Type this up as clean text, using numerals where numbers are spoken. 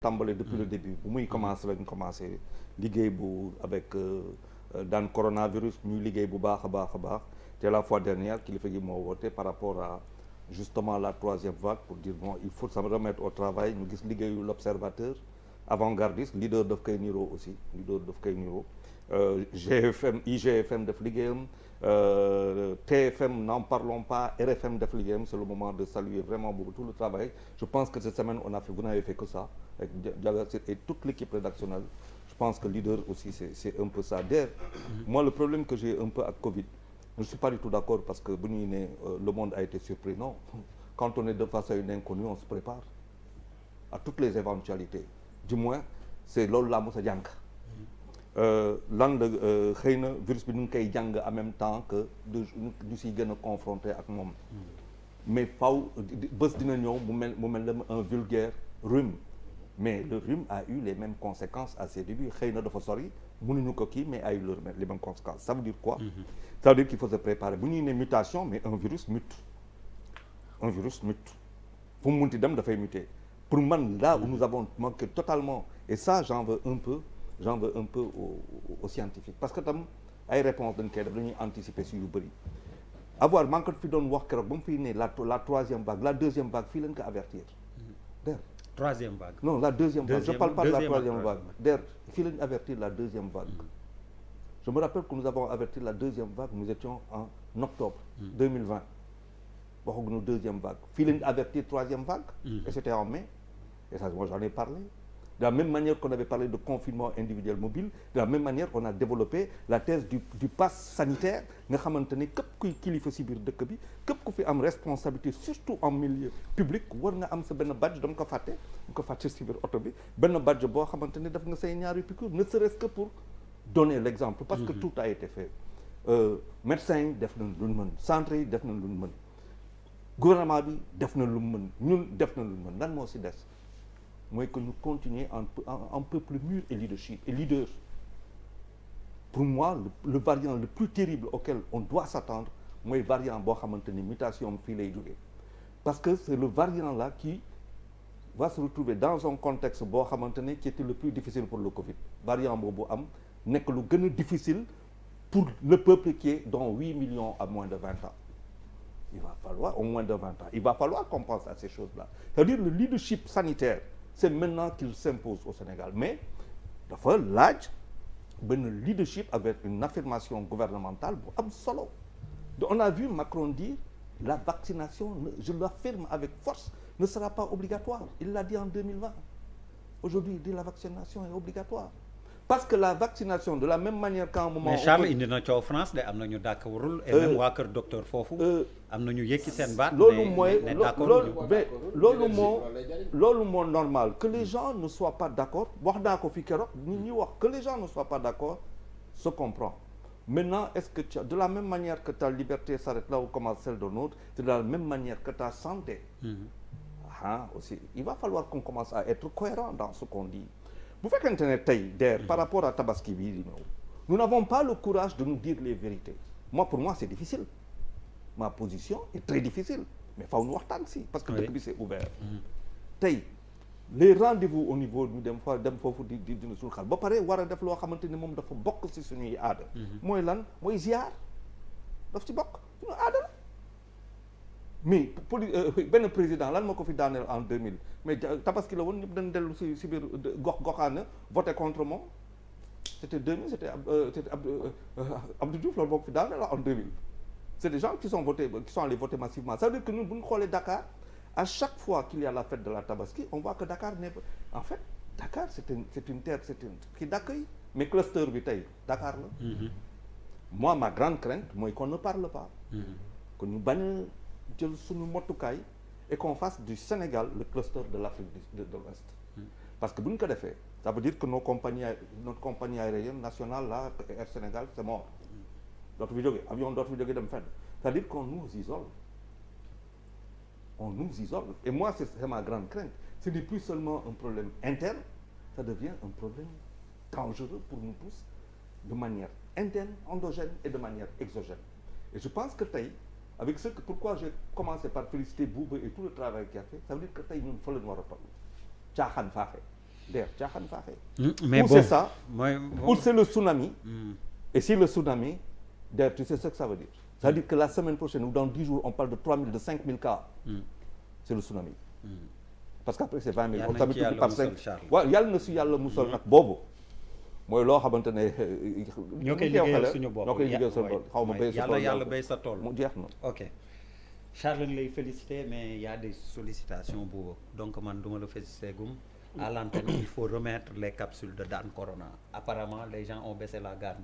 tàmbale depuis le début bu muy commencé lañ commencé liggéey bu avec daan coronavirus ñuy liggéey bu baax a baax a baax te la fois dernière kilifa gi moo woote par rapport à justement la troisième vague pour dire bon il faut se remettre au travail ñu gis liggéeyu l'observateur avant-gardiste leader daf koy niroo aussi leader daf koy niroo GFM IGFM def liggéeyam TFM n'en parlons pas RFM def liggéeyam c'est le moment de saluer vraiment beaucoup tout le travail je pense que cette semaine on a fait vous n'avez fait que ça avec Diaga et toute l'équipe rédactionnelle je pense que leader aussi c'est un peu ça d'ailleurs moi le problème que j'ai un peu avec Covid je ne suis pas du tout d'accord parce que bu ñuy ne le monde a été surpris non quand on est de face à une inconnue on se prépare à toutes les éventualités du moins c'est loolu laa mos a jàng lan la xëy na virus bi ñu ngi koy jàng en même temps que ñu siy gën a confronté ak moom mais faw bés dina ñëw mu mel un vulgaire rhume mais le rhume a eu les mêmes conséquences à ses débuts xëy na dafa sori mënuñu ko kii mais a eu les mêmes conséquences ça veut dire quoi ça veut dire qu'il faut se préparer bu ñuy ne mutation mais un virus mute fu mu munti dem dafay muter pour man là où nous avons manqué totalement et ça j'en veux un peu aux scientifiques parce que tam ay réponses dañ koy def dañuy anticiper si yu bëri avoir man ko fi doon wax keroog ba mu fiy ne la troisième vague la deuxième vague fii lañ ko avertir der troisième vague non la deuxième vague je parle pas de la troisième vague der fii lañ avertir la deuxième vague je me rappelle que nous avons averti la deuxième vague nous étions en octobre 2020 waxaguñu deuxième vague fii lañ avertir troisième vague et c'était en mai et ça moi j'en ai parlé de la même manière qu'on avait parlé de confinement individuel mobile de la même manière on a développé la thèse du pass sanitaire nga xamante ne képp kuy kilifa si biir dëkk bi képp ku fi am responsabilité surtout en milieu public war nga am sa benn badge dama ko fàtte si biir oto bi benn badge boo xamante ne def nga say ñaari piqûre ne serait-ce que pour donner l'exemple parce que tout a été fait médecins yi def nañ lu ñu mën centre yi def nañ lu ñu mën gouvernement bi def na lu mu mën ñun def na lu ñu mën lan moo si des mooy que ñu continuer en peuple mûr et leader pour moi le variant le plus terrible auquel on doit s'attendre mooy variant boo xamante ni mutation fii lay jógee parce que c'est le variant là qui va se retrouver dans un contexte boo xamante ne qui était le plus difficile pour le Covid variant boobu am nekk lu gën a difficile pour le peuple qui est dans 8 millions à moins de 20 ans il va falloir au moins de 20 ans il va falloir qu'on pense à ces choses-là c'est-à-dire le leadership sanitaire c'est maintenant qu'il s'impose au Sénégal mais dafa laaj benn leadership avec une affirmation gouvernementale bu am solo on a vu Macron dire la vaccination je l'affirme avec force ne sera pas obligatoire il l'a dit en 2020 aujourd'hui il dit la vaccination est obligatoire parce que la vaccination de la même manière qu'à un moment mais Charles indi na coow France de am na ñu d'accordul et même waa kër docteur foofu am na ñu yëkki seen baat loolu mooy loolu moo normal que les gens ne soient pas d'accord wax naa ko fi keroog ñi wax que les gens ne soient pas d'accord se comprend maintenant est-ce que de la même manière que ta liberté s'arrête là où commence celle d'un autre c'est de la même manière que ta santé aussi il va falloir qu'on commence à être cohérent dans ce qu'on dit bu fekkente ne tey der par rapport à tabaski bii di ñëw nous n'avons pas le courage de nous dire les vérités pour moi c'est difficile ma position est très difficile mais faw ñu waxtaan si parce que dëkk bi c'est ouvert tey les rendez-vous au niveau ñu dem foofu di dina suñu xel ba pare war a def loo xamante ni moom dafa bokk si suñuy aada mooy lan mooy ziar daf ci bokk suñu aada la mais benn président lan moo ko fi daaneel en 2000 mais tabaski la woon ñëpp dañ dellu si biir goxaana voté contre moom c'était 2000 c'était Abdou Diouf loolu moo ko fi daaneel en 2000 c'est des gens qui sont allés voter massivement ça veut dire que ñun bu ñu xoolee Dakar à chaque fois qu'il y a la fête de la tabaski on voit que Dakar n'est pas en fait Dakar c'est une terre qui d'accueil mais cluster bi tey Dakar la moi ma grande crainte mooy qu'on ne parle pas que ñu bañ jël suñu mottukaay et qu'on fasse du Sénégal le cluster de l'Afrique de l'Ouest parce que bu ñu ko defee ça veut dire que notre compagnie aérienne nationale là Air Sénégal c'est mort dootu fi jógee avion dootu fi jógee dem fenn c'est-à-dire qu'on nous isole et moi c'est ma grande crainte ce n'est plus seulement un problème interne ça devient un problème dangereux pour nous tous de manière interne endogène et de manière exogène et je pense que tey avec pourquoi j'ai commencé par féliciter Bouba et tout le travail qu'il a fait ça veut dire que tey ñun fa la ñu war a toll caaxaan faaxe der caaxaan faaxee. mais ou bon c'est ça mooy ou c'est le tsunami. Et si le tsunami, der tu sais ce que ça veut dire. Ça veut dire que la semaine prochaine ou dans 10 jours on parle de 3000 de 5000 cas. C'est le tsunami. parce que après c'est 20 000. yàlla nañ ci yàlla musal Charles. waaw yàlla na si yàlla musal nag boobu. mooy loo xamante ne. ñoo koy liggéeyal suñu bopp ñoo koy liggéeyal suñu bopp xaw ma béy sa tool yàlla béy sa tool mu jeex na. ok Charles ngi lay féliciter mais il y a des sollicitations boobu donc man duma la féliciter gum à l'antenne il faut remettre les capsules de Dan Corona apparemment les gens ont baissé la garde